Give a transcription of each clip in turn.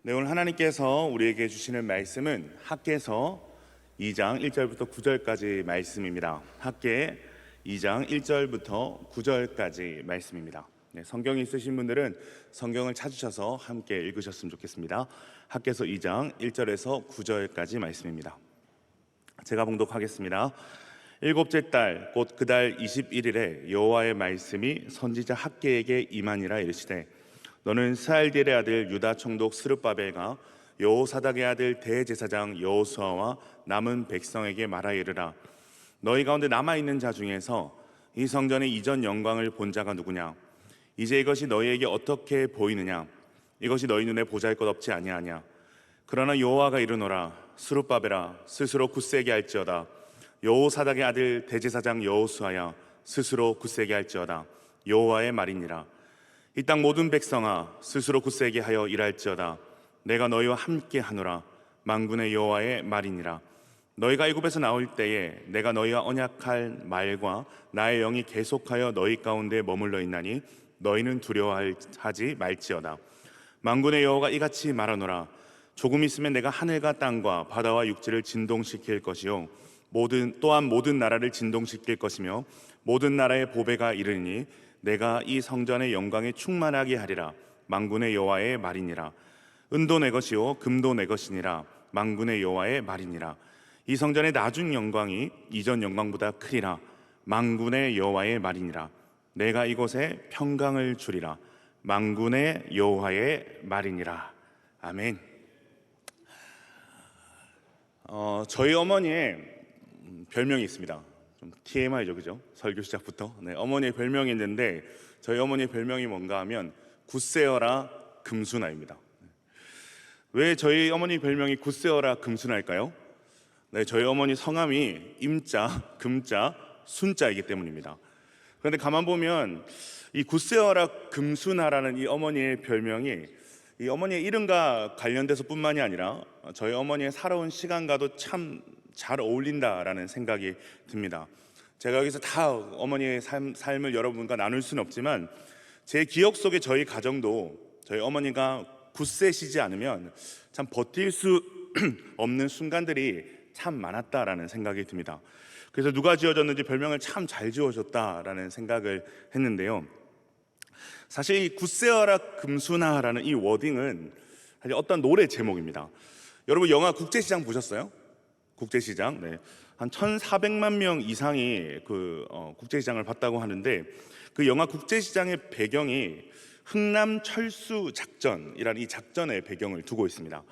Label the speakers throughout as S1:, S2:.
S1: 네, 오늘 하나님께서 우리에게 주시는 말씀은 학개서 2장 1절부터 9절까지 말씀입니다. 학개 2장 1절부터 9절까지 말씀입니다. 네, 성경이 있으신 분들은 성경을 찾으셔서 함께 읽으셨으면 좋겠습니다. 학개서 2장 1절에서 9절까지 말씀입니다. 제가 봉독하겠습니다. 일곱째 달 곧 그 달 21일에 여호와의 말씀이 선지자 학개에게 임하니라. 이르시되 너는 스알디엘의 아들 유다 총독 스룹바벨과 여호사닥의 아들 대제사장 여호수아와 남은 백성에게 말하 이르라. 너희 가운데 남아있는 자 중에서 이 성전의 이전 영광을 본 자가 누구냐? 이제 이것이 너희에게 어떻게 보이느냐? 이것이 너희 눈에 보잘것없지 아니하냐? 그러나 여호와가 이르노라. 스룹바벨아, 스스로 굳세게 할지어다. 여호사닥의 아들 대제사장 여호수아야, 스스로 굳세게 할지어다. 여호와의 말이니라. 이 땅 모든 백성아, 스스로 굳세게 하여 일할지어다. 내가 너희와 함께 하노라. 만군의 여호와의 말이니라. 너희가 애굽에서 나올 때에 내가 너희와 언약할 말과 나의 영이 계속하여 너희 가운데 머물러 있나니 너희는 두려워하지 말지어다. 만군의 여호와가 이같이 말하노라. 조금 있으면 내가 하늘과 땅과 바다와 육지를 진동시킬 것이요 또한 모든 나라를 진동시킬 것이며 모든 나라의 보배가 이르니 내가 이 성전의 영광에 충만하게 하리라. 만군의 여호와의 말이니라. 은도 내 것이요 금도 내 것이니라. 만군의 여호와의 말이니라. 이 성전의 나중 영광이 이전 영광보다 크리라. 만군의 여호와의 말이니라. 내가 이곳에 평강을 주리라. 만군의 여호와의 말이니라. 아멘. 저희 어머니의 별명이 있습니다. 좀 TMI죠, 그죠? 설교 시작부터. 네, 어머니의 별명이 있는데 저희 어머니의 별명이 뭔가 하면 굳세어라 금순아입니다. 왜 저희 어머니 별명이 굳세어라 금순아일까요? 네, 저희 어머니 성함이 임자, 금자, 순자이기 때문입니다. 그런데 가만 보면 이 굳세어라 금순아라는 이 어머니의 별명이 이 어머니의 이름과 관련돼서 뿐만이 아니라 저희 어머니의 살아온 시간과도 참 잘 어울린다라는 생각이 듭니다. 제가 여기서 다 어머니의 삶을 여러분과 나눌 수는 없지만 제 기억 속에 저희 가정도 저희 어머니가 굳세시지 않으면 참 버틸 수 없는 순간들이 참 많았다라는 생각이 듭니다. 그래서 누가 지어줬는지 별명을 참 잘 지어줬다라는 생각을 했는데요. 사실 이 굳세어라 금순아라는 이 워딩은 사실 어떤 노래 제목입니다. 여러분 영화 국제시장 보셨어요? 국제시장, 네. 한 1,400만 명 이상이 국제시장을 봤다고 하는데 그 영화 국제시장의 배경이 흥남철수 작전이라는 이 작전의 배경을 두고 있습니다.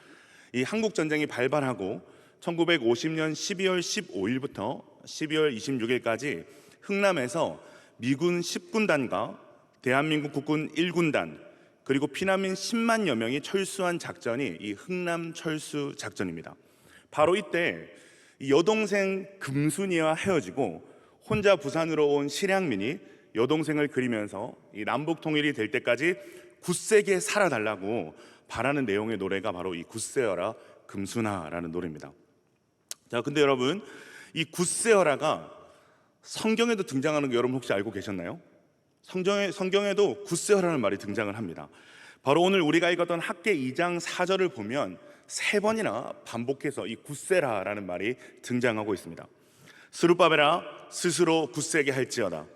S1: 이 한국 전쟁이 발발하고 1950년 12월 15일부터 12월 26일까지 흥남에서 미군 10군단과 대한민국 국군 1군단 그리고 피난민 10만여 명이 철수한 작전이 이 흥남철수 작전입니다. 바로 이때 이 여동생 금순이와 헤어지고 혼자 부산으로 온 실향민이 여동생을 그리면서 이 남북 통일이 될 때까지 굳세게 살아달라고 바라는 내용의 노래가 바로 이 굳세어라 금순아라는 노래입니다. 자, 근데 여러분 이 굳세어라가 성경에도 등장하는 거 여러분 혹시 알고 계셨나요? 성경에도 굳세어라는 말이 등장을 합니다. 바로 오늘 우리가 읽었던 학개 2장 4절을 보면 3번이나 반복해서 이 굳세라라는 말이 등장하고 있습니다. 스룹바벨아, 스스로 굳세게 할지어다.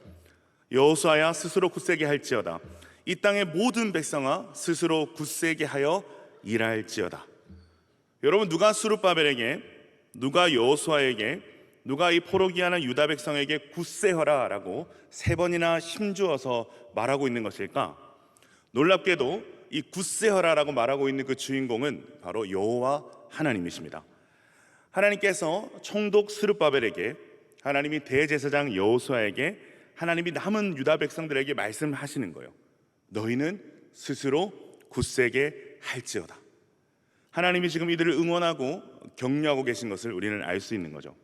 S1: 여호수아야, 스스로 굳세게 할지어다. 이 땅의 모든 백성아, 스스로 굳세게 하여 일할지어다. 여러분, 누가 스룹바벨에게, 누가 여호수아에게, 누가 이 포로기하는 유다 백성에게 굳세하라라고 3번이나 힘주어서 말하고 있는 것일까? 놀랍게도 이 굳세하라라고 말하고 있는 그 주인공은 바로 여호와 하나님이십니다. 하나님께서 총독 스룹바벨에게, 하나님이 대제사장 여호수아에게, 하나님이 남은 유다 백성들에게 말씀하시는 거예요. 너희는 스스로 굳세게 할지어다. 하나님이 지금 이들을 응원하고 격려하고 계신 것을 우리는 알 수 있는 거죠.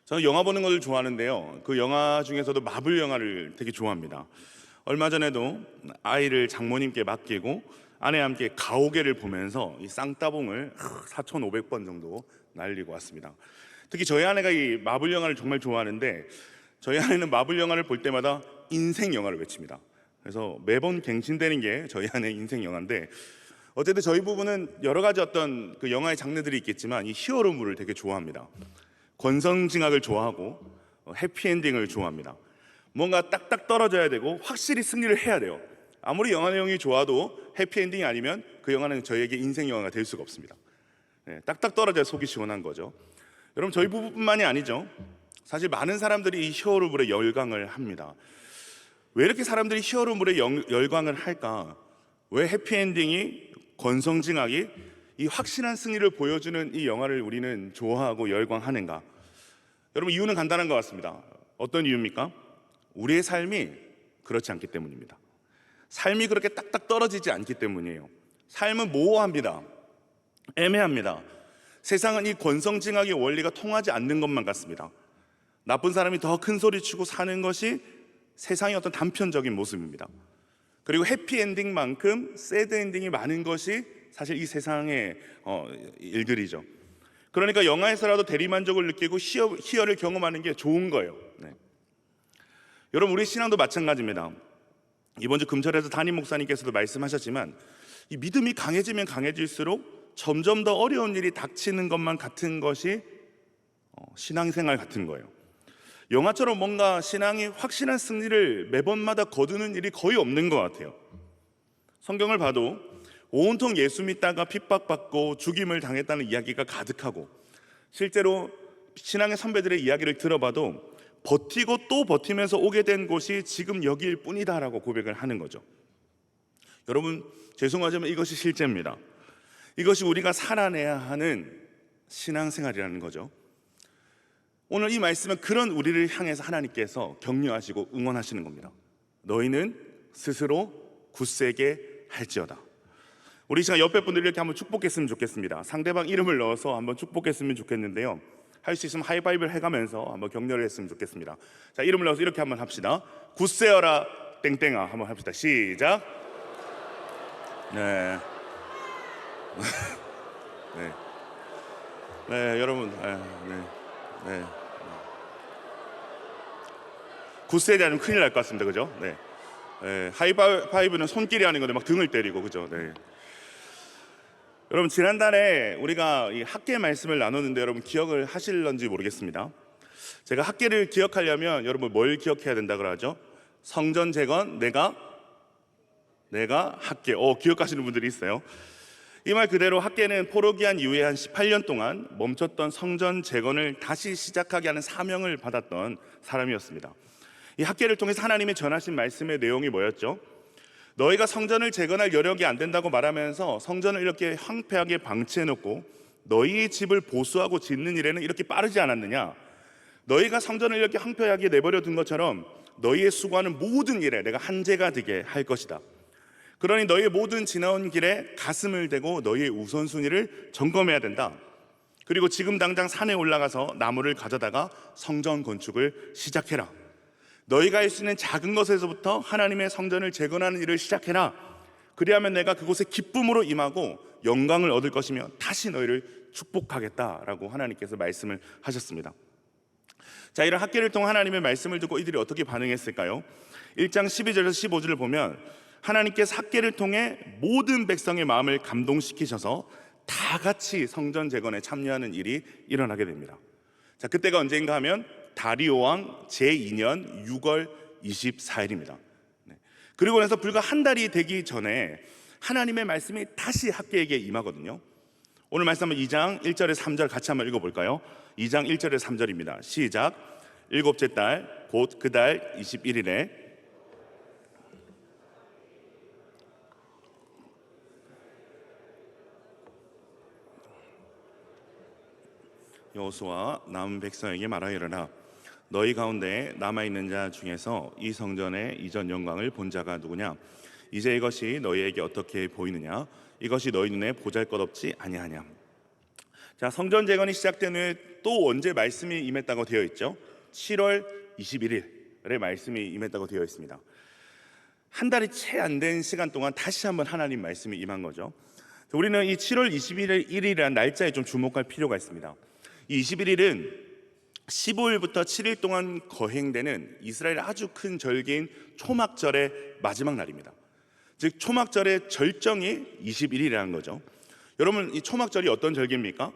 S1: 저는 영화 보는 것을 좋아하는데요, 그 영화 중에서도 마블 영화를 되게 좋아합니다. 얼마 전에도 아이를 장모님께 맡기고 아내와 함께 가오갤을 보면서 이 쌍따봉을 4,500번 정도 날리고 왔습니다. 특히 저희 아내가 이 마블 영화를 정말 좋아하는데 저희 아내는 마블 영화를 볼 때마다 인생 영화를 외칩니다. 그래서 매번 갱신되는 게 저희 아내의 인생 영화인데 어쨌든 저희 부부는 여러 가지 어떤 그 영화의 장르들이 있겠지만 이 히어로물을 되게 좋아합니다. 권선징악을 좋아하고 해피엔딩을 좋아합니다. 뭔가 딱딱 떨어져야 되고 확실히 승리를 해야 돼요. 아무리 영화 내용이 좋아도 해피엔딩이 아니면 그 영화는 저희에게 인생 영화가 될 수가 없습니다. 딱딱 떨어져야 속이 시원한 거죠. 여러분, 저희 부부뿐만이 아니죠. 사실 많은 사람들이 이 히어로물에 열광을 합니다. 왜 이렇게 사람들이 히어로물에 열광을 할까? 왜 해피엔딩이, 권선징악이, 이 확실한 승리를 보여주는 이 영화를 우리는 좋아하고 열광하는가? 여러분, 이유는 간단한 것 같습니다. 어떤 이유입니까? 우리의 삶이 그렇지 않기 때문입니다. 삶이 그렇게 딱딱 떨어지지 않기 때문이에요. 삶은 모호합니다. 애매합니다. 세상은 이 권선징악의 원리가 통하지 않는 것만 같습니다. 나쁜 사람이 더 큰 소리 치고 사는 것이 세상의 어떤 단편적인 모습입니다. 그리고 해피엔딩만큼 새드엔딩이 많은 것이 사실 이 세상의 일들이죠. 그러니까 영화에서라도 대리만족을 느끼고 희열을 경험하는 게 좋은 거예요. 여러분, 우리 신앙도 마찬가지입니다. 이번 주 금절에서 담임 목사님께서도 말씀하셨지만 이 믿음이 강해지면 강해질수록 점점 더 어려운 일이 닥치는 것만 같은 것이 신앙생활 같은 거예요. 영화처럼 뭔가 신앙이 확실한 승리를 매번마다 거두는 일이 거의 없는 것 같아요. 성경을 봐도 온통 예수 믿다가 핍박받고 죽임을 당했다는 이야기가 가득하고, 실제로 신앙의 선배들의 이야기를 들어봐도 버티고 또 버티면서 오게 된 곳이 지금 여기일 뿐이다라고 고백을 하는 거죠. 여러분, 죄송하지만 이것이 실제입니다. 이것이 우리가 살아내야 하는 신앙생활이라는 거죠. 오늘 이 말씀은 그런 우리를 향해서 하나님께서 격려하시고 응원하시는 겁니다. 너희는 스스로 굳세게 할지어다. 우리 시간 옆에 분들 이렇게 한번 축복했으면 좋겠습니다. 상대방 이름을 넣어서 한번 축복했으면 좋겠는데요, 할 수 있으면 하이파이브를 해가면서 한번 격려를 했으면 좋겠습니다. 자, 이름을 넣어서 이렇게 한번 합시다. 굳세어라 땡땡아 한번 합시다. 시작. 네. 네. 네, 여러분. 네. 굳세에 대한 큰일 날 것 같습니다. 그죠? 네. 하이파이브는 손길이 하는 건데 막 등을 때리고, 그죠? 네. 여러분, 지난달에 우리가 이 학계 말씀을 나눴는데 여러분 기억을 하실런지 모르겠습니다. 제가 학계를 기억하려면 여러분 뭘 기억해야 된다 그러죠? 성전 재건, 내가 학계. 기억하시는 분들이 있어요. 이 말 그대로 학계는 포로기한 이후에 한 18년 동안 멈췄던 성전 재건을 다시 시작하게 하는 사명을 받았던 사람이었습니다. 이 학계를 통해서 하나님이 전하신 말씀의 내용이 뭐였죠? 너희가 성전을 재건할 여력이 안 된다고 말하면서 성전을 이렇게 황폐하게 방치해놓고 너희의 집을 보수하고 짓는 일에는 이렇게 빠르지 않았느냐? 너희가 성전을 이렇게 황폐하게 내버려 둔 것처럼 너희의 수고하는 모든 일에 내가 한재가 되게 할 것이다. 그러니 너희의 모든 지나온 길에 가슴을 대고 너희의 우선순위를 점검해야 된다. 그리고 지금 당장 산에 올라가서 나무를 가져다가 성전 건축을 시작해라. 너희가 할 수 있는 작은 것에서부터 하나님의 성전을 재건하는 일을 시작해라. 그리하면 내가 그곳에 기쁨으로 임하고 영광을 얻을 것이며 다시 너희를 축복하겠다라고 하나님께서 말씀을 하셨습니다. 자, 이런 학계를 통한 하나님의 말씀을 듣고 이들이 어떻게 반응했을까요? 1장 12절에서 15절을 보면 하나님께서 학계를 통해 모든 백성의 마음을 감동시키셔서 다 같이 성전 재건에 참여하는 일이 일어나게 됩니다. 자, 그때가 언제인가 하면 다리오 왕 제2년 6월 24일입니다. 그리고 나서 불과 한 달이 되기 전에 하나님의 말씀이 다시 학계에게 임하거든요. 오늘 말씀 한번 2장 1절에서 3절 같이 한번 읽어볼까요? 2장 1절에서 3절입니다. 시작. 일곱째 달 곧 그 달 21일에 여호수아 남은 백성에게 말하여라. 너희 가운데 남아있는 자 중에서 이 성전의 이전 영광을 본 자가 누구냐? 이제 이것이 너희에게 어떻게 보이느냐? 이것이 너희 눈에 보잘것없지 아니하냐? 자, 성전 재건이 시작된 후에 또 언제 말씀이 임했다고 되어 있죠? 7월 21일에 말씀이 임했다고 되어 있습니다. 한 달이 채 안 된 시간 동안 다시 한번 하나님 말씀이 임한 거죠. 우리는 이 7월 21일이라는 날짜에 좀 주목할 필요가 있습니다. 이 21일은 15일부터 7일 동안 거행되는 이스라엘의 아주 큰 절기인 초막절의 마지막 날입니다. 즉 초막절의 절정이 20일이라는 거죠. 여러분, 이 초막절이 어떤 절기입니까?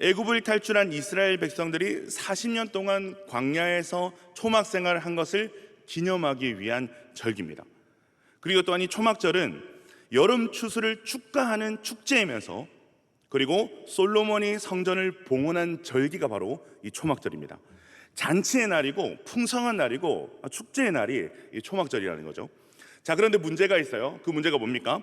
S1: 애굽을 탈출한 이스라엘 백성들이 40년 동안 광야에서 초막 생활을 한 것을 기념하기 위한 절기입니다. 그리고 또한 이 초막절은 여름 추수를 축하하는 축제이면서, 그리고 솔로몬이 성전을 봉헌한 절기가 바로 이 초막절입니다. 잔치의 날이고 풍성한 날이고 축제의 날이 이 초막절이라는 거죠. 자, 그런데 문제가 있어요. 그 문제가 뭡니까?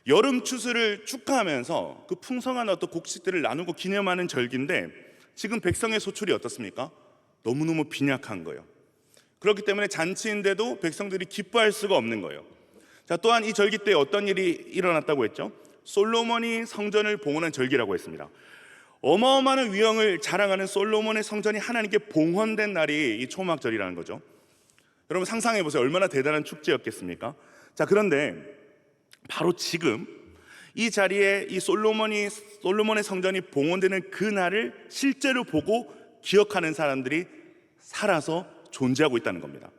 S1: 여름 추수를 축하하면서 그 풍성한 어떤 곡식들을 나누고 기념하는 절기인데, 지금 백성의 소출이 어떻습니까? 너무너무 빈약한 거예요. 그렇기 때문에 잔치인데도 백성들이 기뻐할 수가 없는 거예요. 자, 또한 이 절기 때 어떤 일이 일어났다고 했죠? 솔로몬이 성전을 봉헌한 절기라고 했습니다. 어마어마한 위엄을 자랑하는 솔로몬의 성전이 하나님께 봉헌된 날이 이 초막절이라는 거죠. 여러분 상상해 보세요. 얼마나 대단한 축제였겠습니까? 자, 그런데 바로 지금 이 자리에 이 솔로몬의 성전이 봉헌되는 그 날을 실제로 보고 기억하는 사람들이 살아서 존재하고 있다는 겁니다.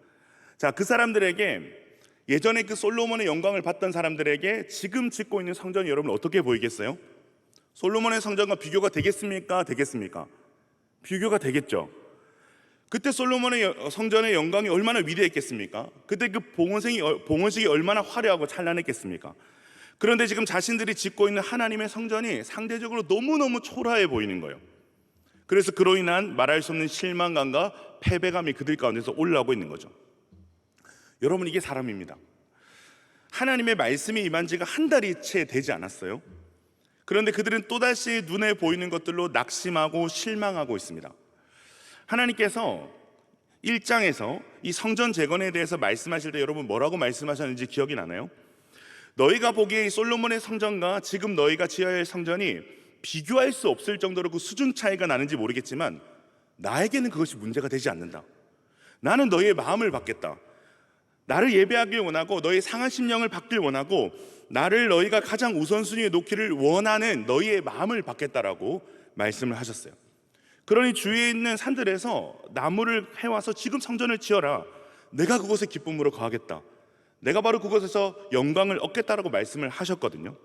S1: 자, 그 사람들에게, 예전에 그 솔로몬의 영광을 받던 사람들에게 지금 짓고 있는 성전이 여러분 어떻게 보이겠어요? 솔로몬의 성전과 비교가 되겠습니까? 되겠습니까? 비교가 되겠죠. 그때 솔로몬의 성전의 영광이 얼마나 위대했겠습니까? 그때 그 봉헌식이 얼마나 화려하고 찬란했겠습니까? 그런데 지금 자신들이 짓고 있는 하나님의 성전이 상대적으로 너무너무 초라해 보이는 거예요. 그래서 그로 인한 말할 수 없는 실망감과 패배감이 그들 가운데서 올라오고 있는 거죠. 여러분, 이게 사람입니다. 하나님의 말씀이 임한 지가 한 달이 채 되지 않았어요. 그런데 그들은 또다시 눈에 보이는 것들로 낙심하고 실망하고 있습니다. 하나님께서 1장에서 이 성전 재건에 대해서 말씀하실 때 여러분 뭐라고 말씀하셨는지 기억이 나나요? 너희가 보기에 이 솔로몬의 성전과 지금 너희가 지어야 할 성전이 비교할 수 없을 정도로 그 수준 차이가 나는지 모르겠지만 나에게는 그것이 문제가 되지 않는다. 나는 너희의 마음을 받겠다. 나를 예배하길 원하고 너희의 상한 심령을 받길 원하고 나를 너희가 가장 우선순위에 놓기를 원하는 너희의 마음을 받겠다라고 말씀을 하셨어요. 그러니 주위에 있는 산들에서 나무를 해와서 지금 성전을 지어라. 내가 그곳에 기쁨으로 거하겠다. 내가 바로 그곳에서 영광을 얻겠다라고 말씀을 하셨거든요.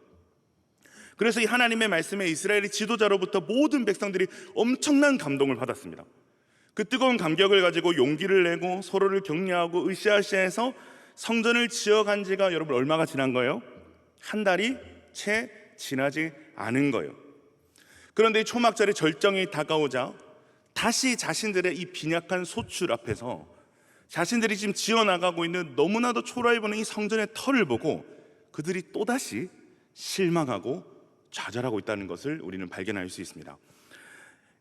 S1: 그래서 이 하나님의 말씀에 이스라엘의 지도자로부터 모든 백성들이 엄청난 감동을 받았습니다. 그 뜨거운 감격을 가지고 용기를 내고 서로를 격려하고 으쌰으쌰해서 성전을 지어간 지가 여러분 얼마가 지난 거예요? 한 달이 채 지나지 않은 거예요. 그런데 이 초막절의 절정이 다가오자 다시 자신들의 이 빈약한 소출 앞에서 자신들이 지금 지어나가고 있는 너무나도 초라해 보이는 이 성전의 터를 보고 그들이 또다시 실망하고 좌절하고 있다는 것을 우리는 발견할 수 있습니다.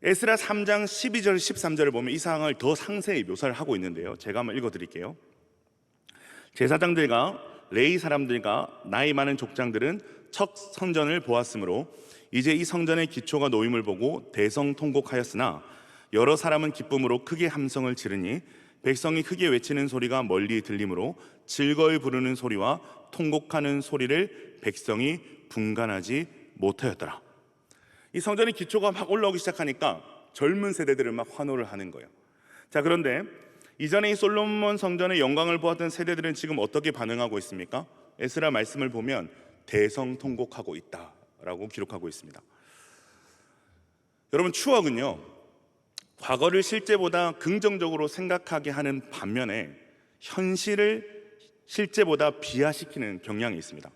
S1: 에스라 3장 12절 13절을 보면 이 상황을 더 상세히 묘사를 하고 있는데요, 제가 한번 읽어드릴게요. 제사장들과 레위 사람들과 나이 많은 족장들은 첫 성전을 보았으므로 이제 이 성전의 기초가 놓임을 보고 대성통곡하였으나 여러 사람은 기쁨으로 크게 함성을 지르니 백성이 크게 외치는 소리가 멀리 들리므로 즐거이 부르는 소리와 통곡하는 소리를 백성이 분간하지 못하였더라. 이 성전의 기초가 막 올라오기 시작하니까 젊은 세대들은 막 환호를 하는 거예요. 자, 그런데 이전에 이 솔로몬 성전의 영광을 보았던 세대들은 지금 어떻게 반응하고 있습니까? 에스라 말씀을 보면 대성통곡하고 있다라고 기록하고 있습니다. 여러분, 추억은요, 과거를 실제보다 긍정적으로 생각하게 하는 반면에 현실을 실제보다 비하시키는 경향이 있습니다.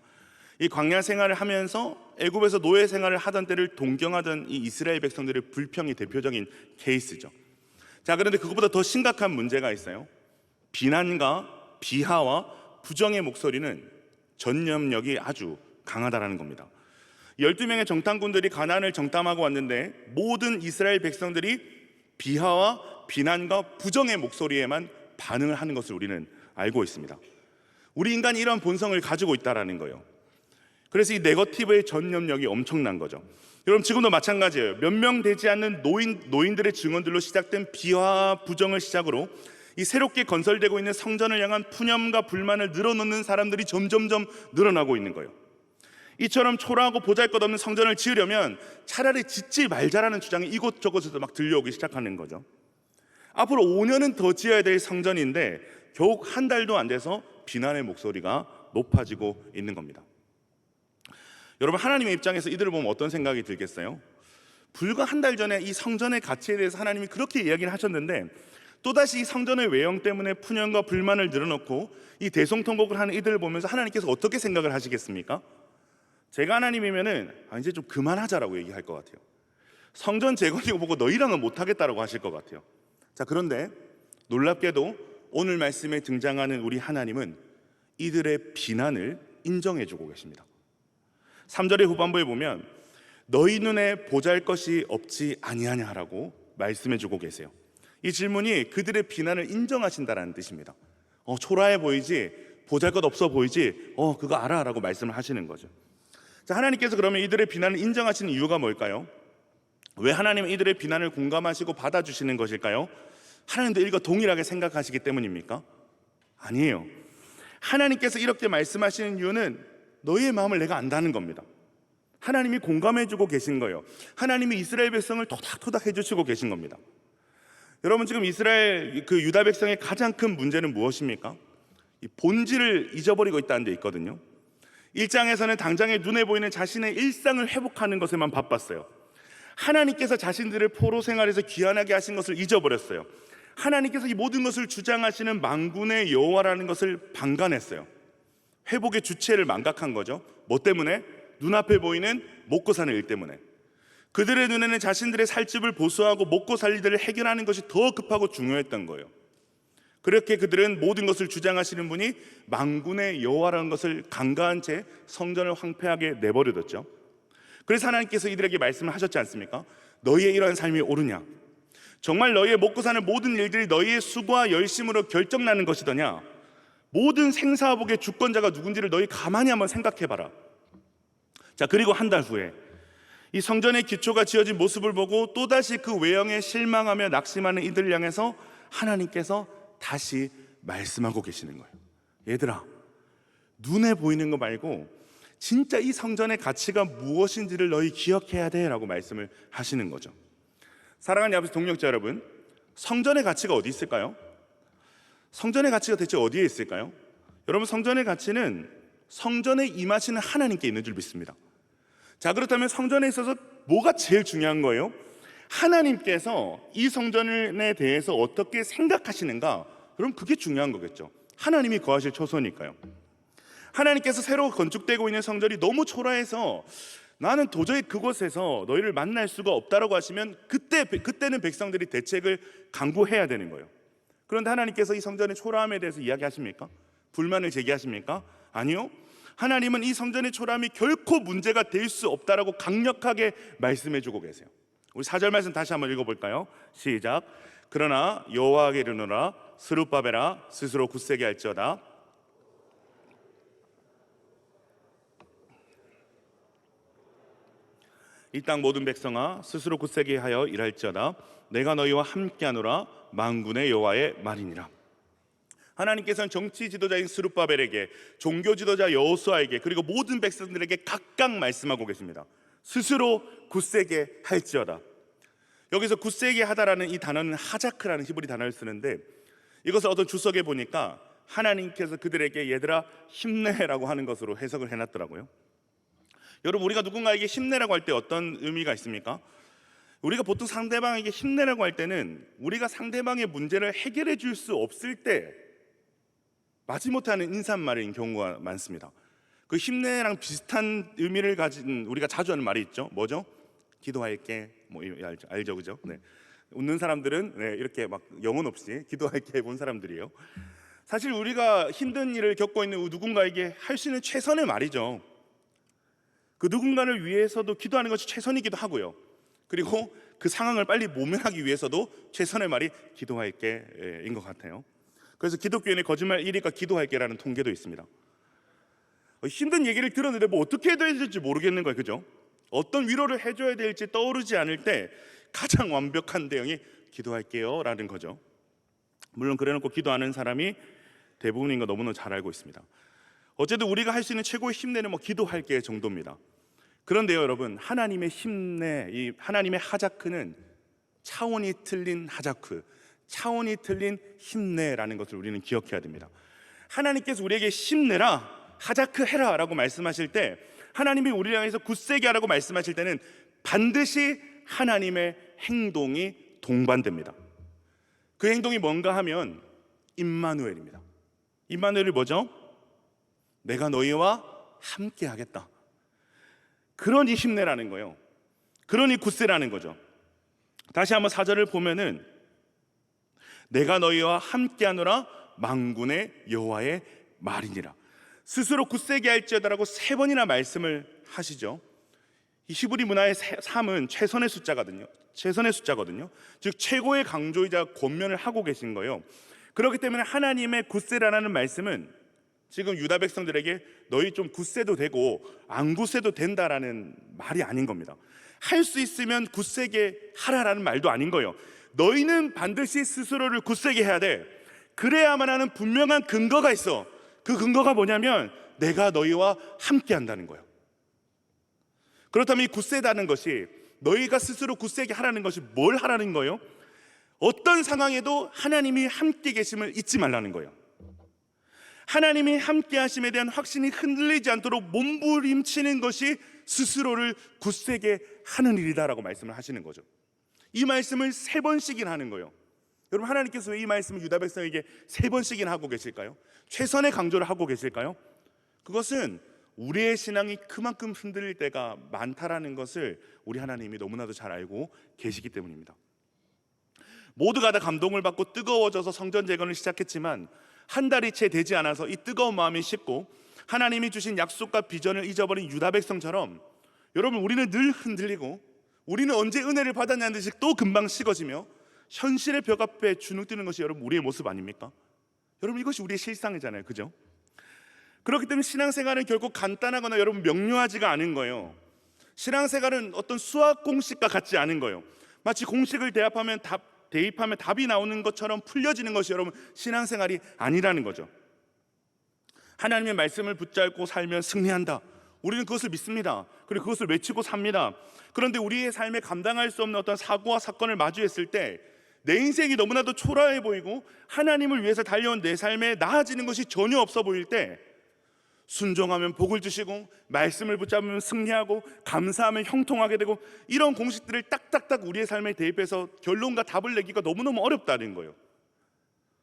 S1: 이 광야 생활을 하면서 애굽에서 노예 생활을 하던 때를 동경하던 이 이스라엘 백성들의 불평이 대표적인 케이스죠. 자, 그런데 그것보다 더 심각한 문제가 있어요. 비난과 비하와 부정의 목소리는 전념력이 아주 강하다라는 겁니다. 12명의 정탐꾼들이 가나안을 정탐하고 왔는데 모든 이스라엘 백성들이 비하와 비난과 부정의 목소리에만 반응을 하는 것을 우리는 알고 있습니다. 우리 인간이 이런 본성을 가지고 있다는 거예요. 그래서 이 네거티브의 전념력이 엄청난 거죠. 여러분, 지금도 마찬가지예요. 몇 명 되지 않는 노인들의 증언들로 시작된 비하와 부정을 시작으로 이 새롭게 건설되고 있는 성전을 향한 푸념과 불만을 늘어놓는 사람들이 점점점 늘어나고 있는 거예요. 이처럼 초라하고 보잘것없는 성전을 지으려면 차라리 짓지 말자라는 주장이 이곳저곳에서 막 들려오기 시작하는 거죠. 앞으로 5년은 더 지어야 될 성전인데 겨우 한 달도 안 돼서 비난의 목소리가 높아지고 있는 겁니다. 여러분, 하나님의 입장에서 이들을 보면 어떤 생각이 들겠어요? 불과 한 달 전에 이 성전의 가치에 대해서 하나님이 그렇게 이야기를 하셨는데 또다시 이 성전의 외형 때문에 푸념과 불만을 늘어놓고 이 대성통곡을 하는 이들을 보면서 하나님께서 어떻게 생각을 하시겠습니까? 제가 하나님이면은 이제 좀 그만하자라고 얘기할 것 같아요. 성전 재건이고 보고 너희랑은 못하겠다라고 하실 것 같아요. 자, 그런데 놀랍게도 오늘 말씀에 등장하는 우리 하나님은 이들의 비난을 인정해주고 계십니다. 3절의 후반부에 보면 너희 눈에 보잘것이 없지 아니하냐라고 말씀해주고 계세요. 이 질문이 그들의 비난을 인정하신다라는 뜻입니다. 초라해 보이지, 보잘것 없어 보이지, 그거 알아 라고 말씀을 하시는 거죠. 자, 하나님께서 그러면 이들의 비난을 인정하시는 이유가 뭘까요? 왜 하나님은 이들의 비난을 공감하시고 받아주시는 것일까요? 하나님도 이거 동일하게 생각하시기 때문입니까? 아니에요. 하나님께서 이렇게 말씀하시는 이유는 너희의 마음을 내가 안다는 겁니다. 하나님이 공감해주고 계신 거예요. 하나님이 이스라엘 백성을 토닥토닥 해주시고 계신 겁니다. 여러분, 지금 이스라엘 그 유다 백성의 가장 큰 문제는 무엇입니까? 이 본질을 잊어버리고 있다는 데 있거든요. 1장에서는 당장에 눈에 보이는 자신의 일상을 회복하는 것에만 바빴어요. 하나님께서 자신들을 포로 생활에서 귀환하게 하신 것을 잊어버렸어요. 하나님께서 이 모든 것을 주장하시는 만군의 여호와라는 것을 방관했어요. 회복의 주체를 망각한 거죠. 뭐 때문에? 눈앞에 보이는 먹고 사는 일 때문에. 그들의 눈에는 자신들의 살집을 보수하고 먹고 살 일들을 해결하는 것이 더 급하고 중요했던 거예요. 그렇게 그들은 모든 것을 주장하시는 분이 만군의 여호와라는 것을 간과한 채 성전을 황폐하게 내버려뒀죠. 그래서 하나님께서 이들에게 말씀을 하셨지 않습니까? 너희의 이러한 삶이 옳으냐? 정말 너희의 먹고 사는 모든 일들이 너희의 수고와 열심으로 결정나는 것이더냐? 모든 생사복의 주권자가 누군지를 너희 가만히 한번 생각해봐라. 자, 그리고 한 달 후에 이 성전의 기초가 지어진 모습을 보고 또다시 그 외형에 실망하며 낙심하는 이들을 향해서 하나님께서 다시 말씀하고 계시는 거예요. 얘들아, 눈에 보이는 거 말고 진짜 이 성전의 가치가 무엇인지를 너희 기억해야 돼 라고 말씀을 하시는 거죠. 사랑하는 아버지 동역자 여러분, 성전의 가치가 어디 있을까요? 성전의 가치가 대체 어디에 있을까요? 여러분, 성전의 가치는 성전에 임하시는 하나님께 있는 줄 믿습니다. 자, 그렇다면 성전에 있어서 뭐가 제일 중요한 거예요? 하나님께서 이 성전에 대해서 어떻게 생각하시는가? 그럼 그게 중요한 거겠죠. 하나님이 거하실 처소니까요. 하나님께서 새로 건축되고 있는 성전이 너무 초라해서 나는 도저히 그곳에서 너희를 만날 수가 없다라고 하시면 그때는 백성들이 대책을 강구해야 되는 거예요. 그런데 하나님께서 이 성전의 초라함에 대해서 이야기하십니까? 불만을 제기하십니까? 아니요. 하나님은 이 성전의 초라함이 결코 문제가 될 수 없다라고 강력하게 말씀해주고 계세요. 우리 4절 말씀 다시 한번 읽어볼까요? 시작. 그러나 여호와에게 이르노라 스룹바벨아 스스로 굳세게 할지어다. 이 땅 모든 백성아 스스로 굳세게 하여 일할지어다. 내가 너희와 함께하노라 만군의 여호와의 말이니라. 하나님께서는 정치 지도자인 스룹바벨에게, 종교 지도자 여호수아에게, 그리고 모든 백성들에게 각각 말씀하고 계십니다. 스스로 굳세게 할지어다. 여기서 굳세게 하다라는 이 단어는 하자크라는 히브리 단어를 쓰는데, 이것을 어떤 주석에 보니까 하나님께서 그들에게 얘들아 힘내라고 하는 것으로 해석을 해놨더라고요. 여러분, 우리가 누군가에게 힘내라고 할 때 어떤 의미가 있습니까? 우리가 보통 상대방에게 힘내라고 할 때는 우리가 상대방의 문제를 해결해 줄 수 없을 때 마지못하는 인사말인 경우가 많습니다. 그 힘내랑 비슷한 의미를 가진 우리가 자주 하는 말이 있죠. 뭐죠? 기도할게. 뭐 알죠, 그죠? 네. 웃는 사람들은 이렇게 막 영혼 없이 기도할게 해본 사람들이에요. 사실 우리가 힘든 일을 겪고 있는 누군가에게 할 수 있는 최선의 말이죠. 그 누군가를 위해서도 기도하는 것이 최선이기도 하고요. 그리고 그 상황을 빨리 모면하기 위해서도 최선의 말이 기도할게인 것 같아요. 그래서 기독교인의 거짓말 1위가 기도할게라는 통계도 있습니다. 힘든 얘기를 들었는데 뭐 어떻게 해야 될지 모르겠는 거예요, 그죠? 어떤 위로를 해줘야 될지 떠오르지 않을 때 가장 완벽한 대응이 기도할게요라는 거죠. 물론 그래놓고 기도하는 사람이 대부분인 거 너무나 잘 알고 있습니다. 어쨌든 우리가 할 수 있는 최고의 힘내는 뭐 기도할게 정도입니다. 그런데요, 여러분, 하나님의 힘내, 이 하나님의 하자크는 차원이 틀린 하자크, 차원이 틀린 힘내라는 것을 우리는 기억해야 됩니다. 하나님께서 우리에게 힘내라, 하자크 해라라고 말씀하실 때, 하나님이 우리를 향해서 굳세게 하라고 말씀하실 때는 반드시 하나님의 행동이 동반됩니다. 그 행동이 뭔가 하면 임마누엘입니다. 임마누엘이 뭐죠? 내가 너희와 함께 하겠다. 그러니 힘내라는 거예요. 그러니 굳세라는 거죠. 다시 한번 4절을 보면은 내가 너희와 함께하노라 만군의 여호와의 말이니라. 스스로 굳세게 할지어다라고 3번이나 말씀을 하시죠. 이 히브리 문화의 3은 최선의 숫자거든요. 즉 최고의 강조이자 권면을 하고 계신 거예요. 그렇기 때문에 하나님의 굳세라는 말씀은 지금 유다 백성들에게 너희 좀 굳세도 되고 안 굳세도 된다라는 말이 아닌 겁니다. 할 수 있으면 굳세게 하라라는 말도 아닌 거예요. 너희는 반드시 스스로를 굳세게 해야 돼. 그래야만 하는 분명한 근거가 있어. 그 근거가 뭐냐면 내가 너희와 함께 한다는 거예요. 그렇다면 이 굳세다는 것이, 너희가 스스로 굳세게 하라는 것이 뭘 하라는 거예요? 어떤 상황에도 하나님이 함께 계심을 잊지 말라는 거예요. 하나님이 함께 하심에 대한 확신이 흔들리지 않도록 몸부림치는 것이 스스로를 굳세게 하는 일이다라고 말씀을 하시는 거죠. 이 말씀을 3번씩이나 하는 거예요. 여러분, 하나님께서 왜 이 말씀을 유다 백성에게 3번씩이나 하고 계실까요? 최선의 강조를 하고 계실까요? 그것은 우리의 신앙이 그만큼 흔들릴 때가 많다라는 것을 우리 하나님이 너무나도 잘 알고 계시기 때문입니다. 모두가 다 감동을 받고 뜨거워져서 성전 재건을 시작했지만 한 달이 채 되지 않아서 이 뜨거운 마음이 식고 하나님이 주신 약속과 비전을 잊어버린 유다 백성처럼, 여러분, 우리는 늘 흔들리고 우리는 언제 은혜를 받았냐는 듯이 또 금방 식어지며 현실의 벽 앞에 주눅드는 것이 여러분 우리의 모습 아닙니까? 여러분, 이것이 우리의 실상이잖아요, 그죠? 그렇기 때문에 신앙생활은 결국 간단하거나 여러분 명료하지가 않은 거예요. 신앙생활은 어떤 수학 공식과 같지 않은 거예요. 마치 공식을 대입하면 답이 나오는 것처럼 풀려지는 것이 여러분 신앙생활이 아니라는 거죠. 하나님의 말씀을 붙잡고 살면 승리한다. 우리는 그것을 믿습니다. 그리고 그것을 외치고 삽니다. 그런데 우리의 삶에 감당할 수 없는 어떤 사고와 사건을 마주했을 때 내 인생이 너무나도 초라해 보이고 하나님을 위해서 달려온 내 삶에 나아지는 것이 전혀 없어 보일 때, 순종하면 복을 주시고 말씀을 붙잡으면 승리하고 감사하면 형통하게 되고, 이런 공식들을 딱딱딱 우리의 삶에 대입해서 결론과 답을 내기가 너무너무 어렵다는 거예요.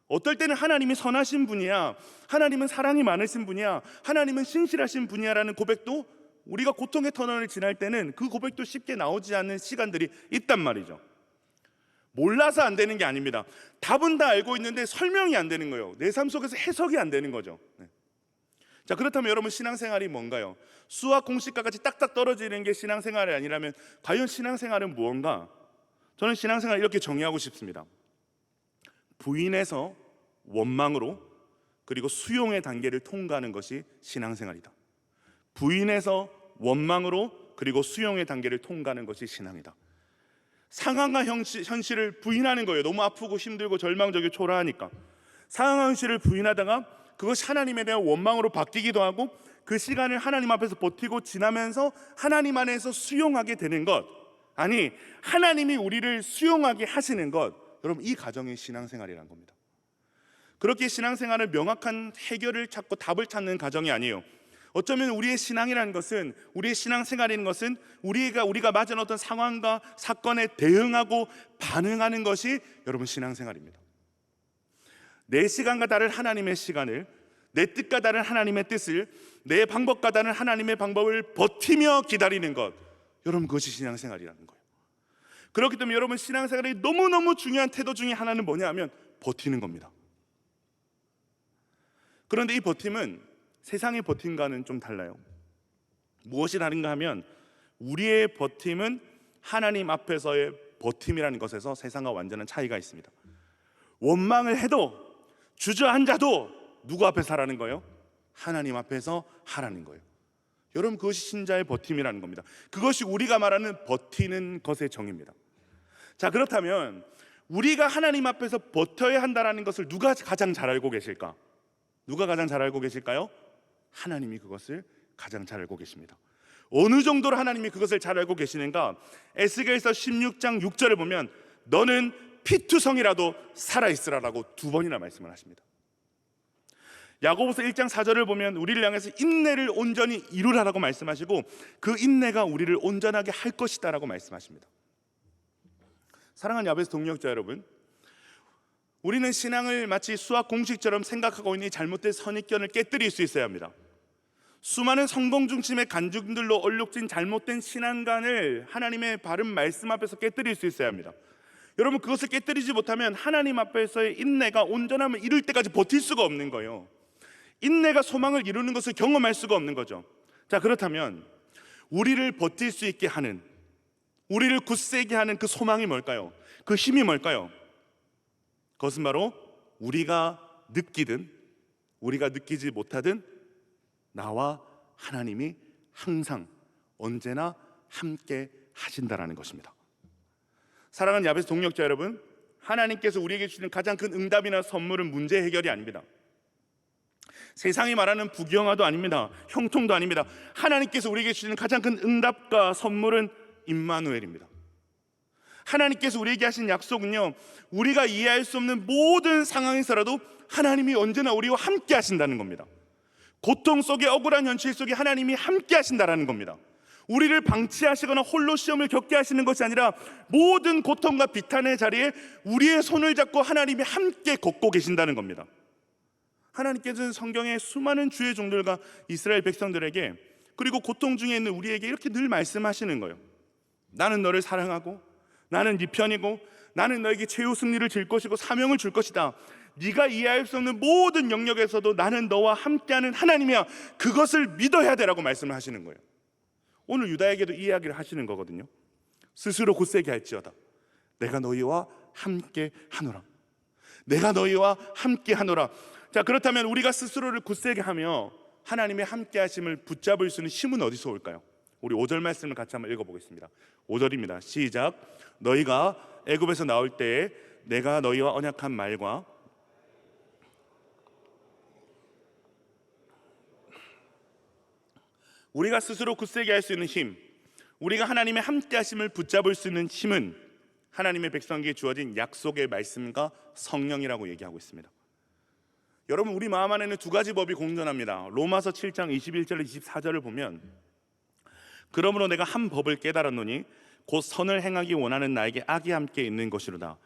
S1: 어떨 때는 하나님이 선하신 분이야, 하나님은 사랑이 많으신 분이야, 하나님은 신실하신 분이야라는 고백도 우리가 고통의 터널을 지날 때는 그 고백도 쉽게 나오지 않는 시간들이 있단 말이죠. 몰라서 안 되는 게 아닙니다. 답은 다 알고 있는데 설명이 안 되는 거예요. 내 삶 속에서 해석이 안 되는 거죠. 자, 그렇다면 여러분 신앙생활이 뭔가요? 수학 공식과 같이 딱딱 떨어지는 게 신앙생활이 아니라면 과연 신앙생활은 무언가? 저는 신앙생활을 이렇게 정의하고 싶습니다. 부인에서 원망으로 그리고 수용의 단계를 통과하는 것이 신앙생활이다. 부인에서 원망으로 그리고 수용의 단계를 통과하는 것이 신앙이다. 상황과 현실을 부인하는 거예요. 너무 아프고 힘들고 절망적이고 초라하니까 상황과 현실을 부인하다가 그것이 하나님에 대한 원망으로 바뀌기도 하고, 그 시간을 하나님 앞에서 버티고 지나면서 하나님 안에서 수용하게 되는 것, 아니 하나님이 우리를 수용하게 하시는 것, 여러분 이 과정이 신앙생활이라는 겁니다. 그렇게 신앙생활을 명확한 해결을 찾고 답을 찾는 과정이 아니에요. 어쩌면 우리의 신앙이라는 것은, 우리의 신앙생활이라는 것은 우리가 맞은 어떤 상황과 사건에 대응하고 반응하는 것이 여러분 신앙생활입니다. 내 시간과 다른 하나님의 시간을, 내 뜻과 다른 하나님의 뜻을, 내 방법과 다른 하나님의 방법을 버티며 기다리는 것, 여러분 그것이 신앙생활이라는 거예요. 그렇기 때문에 여러분 신앙생활의 너무너무 중요한 태도 중에 하나는 뭐냐 하면 버티는 겁니다. 그런데 이 버팀은 세상의 버팀과는 좀 달라요. 무엇이 다른가 하면 우리의 버팀은 하나님 앞에서의 버팀이라는 것에서 세상과 완전한 차이가 있습니다. 원망을 해도 주저앉아도 누구 앞에서 하라는 거예요? 하나님 앞에서 하라는 거예요. 여러분 그것이 신자의 버팀이라는 겁니다. 그것이 우리가 말하는 버티는 것의 정의입니다. 자, 그렇다면 우리가 하나님 앞에서 버텨야 한다는 것을 누가 가장 잘 알고 계실까? 누가 가장 잘 알고 계실까요? 하나님이 그것을 가장 잘 알고 계십니다. 어느 정도로 하나님이 그것을 잘 알고 계시는가? 에스겔서 16장 6절을 보면 너는 피투성이라도 살아있으라라고 2번이나 말씀을 하십니다. 야고보서 1장 4절을 보면 우리를 향해서 인내를 온전히 이루라라고 말씀하시고 그 인내가 우리를 온전하게 할 것이다라고 말씀하십니다. 사랑하는 야베스 동역자 여러분, 우리는 신앙을 마치 수학 공식처럼 생각하고 있는 잘못된 선입견을 깨뜨릴 수 있어야 합니다. 수많은 성공 중심의 간증들로 얼룩진 잘못된 신앙관을 하나님의 바른 말씀 앞에서 깨뜨릴 수 있어야 합니다. 여러분, 그것을 깨뜨리지 못하면 하나님 앞에서의 인내가 온전함을 이룰 때까지 버틸 수가 없는 거예요. 인내가 소망을 이루는 것을 경험할 수가 없는 거죠. 자, 그렇다면 우리를 버틸 수 있게 하는, 우리를 굳세게 하는 그 소망이 뭘까요? 그 힘이 뭘까요? 그것은 바로 우리가 느끼든 우리가 느끼지 못하든 나와 하나님이 항상 언제나 함께 하신다라는 것입니다. 사랑하는 야베스 동역자 여러분, 하나님께서 우리에게 주시는 가장 큰 응답이나 선물은 문제 해결이 아닙니다. 세상이 말하는 부귀영화도 아닙니다. 형통도 아닙니다. 하나님께서 우리에게 주시는 가장 큰 응답과 선물은 임마누엘입니다. 하나님께서 우리에게 하신 약속은요, 우리가 이해할 수 없는 모든 상황에서라도 하나님이 언제나 우리와 함께 하신다는 겁니다. 고통 속에, 억울한 현실 속에 하나님이 함께 하신다는 겁니다. 우리를 방치하시거나 홀로 시험을 겪게 하시는 것이 아니라 모든 고통과 비탄의 자리에 우리의 손을 잡고 하나님이 함께 걷고 계신다는 겁니다. 하나님께서는 성경의 수많은 주의 종들과 이스라엘 백성들에게, 그리고 고통 중에 있는 우리에게 이렇게 늘 말씀하시는 거예요. 나는 너를 사랑하고 나는 네 편이고 나는 너에게 최후 승리를 줄 것이고 사명을 줄 것이다. 네가 이해할 수 없는 모든 영역에서도 나는 너와 함께하는 하나님이야. 그것을 믿어야 되라고 말씀을 하시는 거예요. 오늘 유다에게도 이 이야기를 하시는 거거든요. 스스로 굳세게 할지어다 내가 너희와 함께 하노라. 내가 너희와 함께 하노라. 자, 그렇다면 우리가 스스로를 굳세게 하며 하나님의 함께 하심을 붙잡을 수 있는 힘은 어디서 올까요? 우리 5절 말씀을 같이 한번 읽어보겠습니다. 5절입니다. 시작. 너희가 애굽에서 나올 때에 내가 너희와 언약한 말과 우리가 스스로 굳세게 할 수 있는 힘, 우리가 하나님의 함께 하심을 붙잡을 수 있는 힘은 하나님의 백성에게 주어진 약속의 말씀과 성령이라고 얘기하고 있습니다. 여러분, 우리 마음 안에는 두 가지 법이 공존합니다. 로마서 7장 21절 24절을 보면 그러므로 내가 한 법을 깨달았노니 곧 선을 행하기 원하는 나에게 악이 함께 있는 것이로다.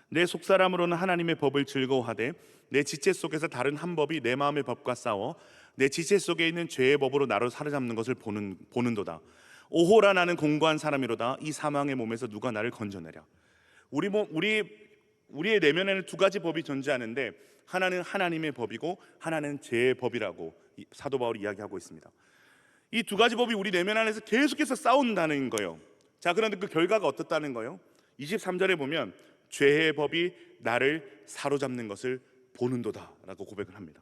S1: 내 속사람으로는 하나님의 법을 즐거워하되 내 지체 속에서 다른 한 법이 내 마음의 법과 싸워 내 지체 속에 있는 죄의 법으로 나를 사로잡는 것을 보는도다. 오호라, 나는 공고한 사람이로다. 이 사망의 몸에서 누가 나를 건져내랴. 우리의 내면에는 두 가지 법이 존재하는데 하나는 하나님의 법이고 하나는 죄의 법이라고 사도 바울이 이야기하고 있습니다. 이 두 가지 법이 우리 내면 안에서 계속해서 싸운다는 거예요. 자, 그런데 그 결과가 어떻다는 거예요? 23절에 보면 죄의 법이 나를 사로잡는 것을 보는도다 라고 고백을 합니다.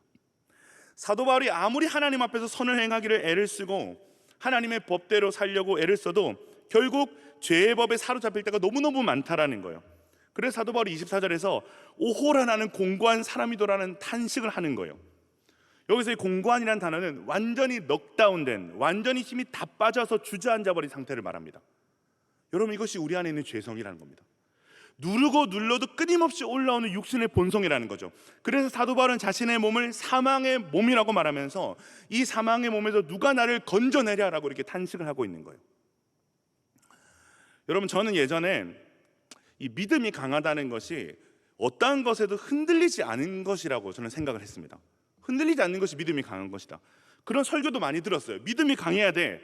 S1: 사도 바울이 아무리 하나님 앞에서 선을 행하기를 애를 쓰고 하나님의 법대로 살려고 애를 써도 결국 죄의 법에 사로잡힐 때가 너무너무 많다라는 거예요. 그래서 사도 바울이 24절에서 오호라, 나는 공고한 사람이도라는 탄식을 하는 거예요. 여기서 이 공고한이라는 단어는 완전히 넉다운된, 완전히 힘이 다 빠져서 주저앉아 버린 상태를 말합니다. 여러분, 이것이 우리 안에 있는 죄성이라는 겁니다. 누르고 눌러도 끊임없이 올라오는 육신의 본성이라는 거죠. 그래서 사도 바울은 자신의 몸을 사망의 몸이라고 말하면서 이 사망의 몸에서 누가 나를 건져내랴라고 이렇게 탄식을 하고 있는 거예요. 여러분, 저는 예전에 이 믿음이 강하다는 것이 어떠한 것에도 흔들리지 않은 것이라고 저는 생각을 했습니다. 흔들리지 않는 것이 믿음이 강한 것이다. 그런 설교도 많이 들었어요. 믿음이 강해야 돼.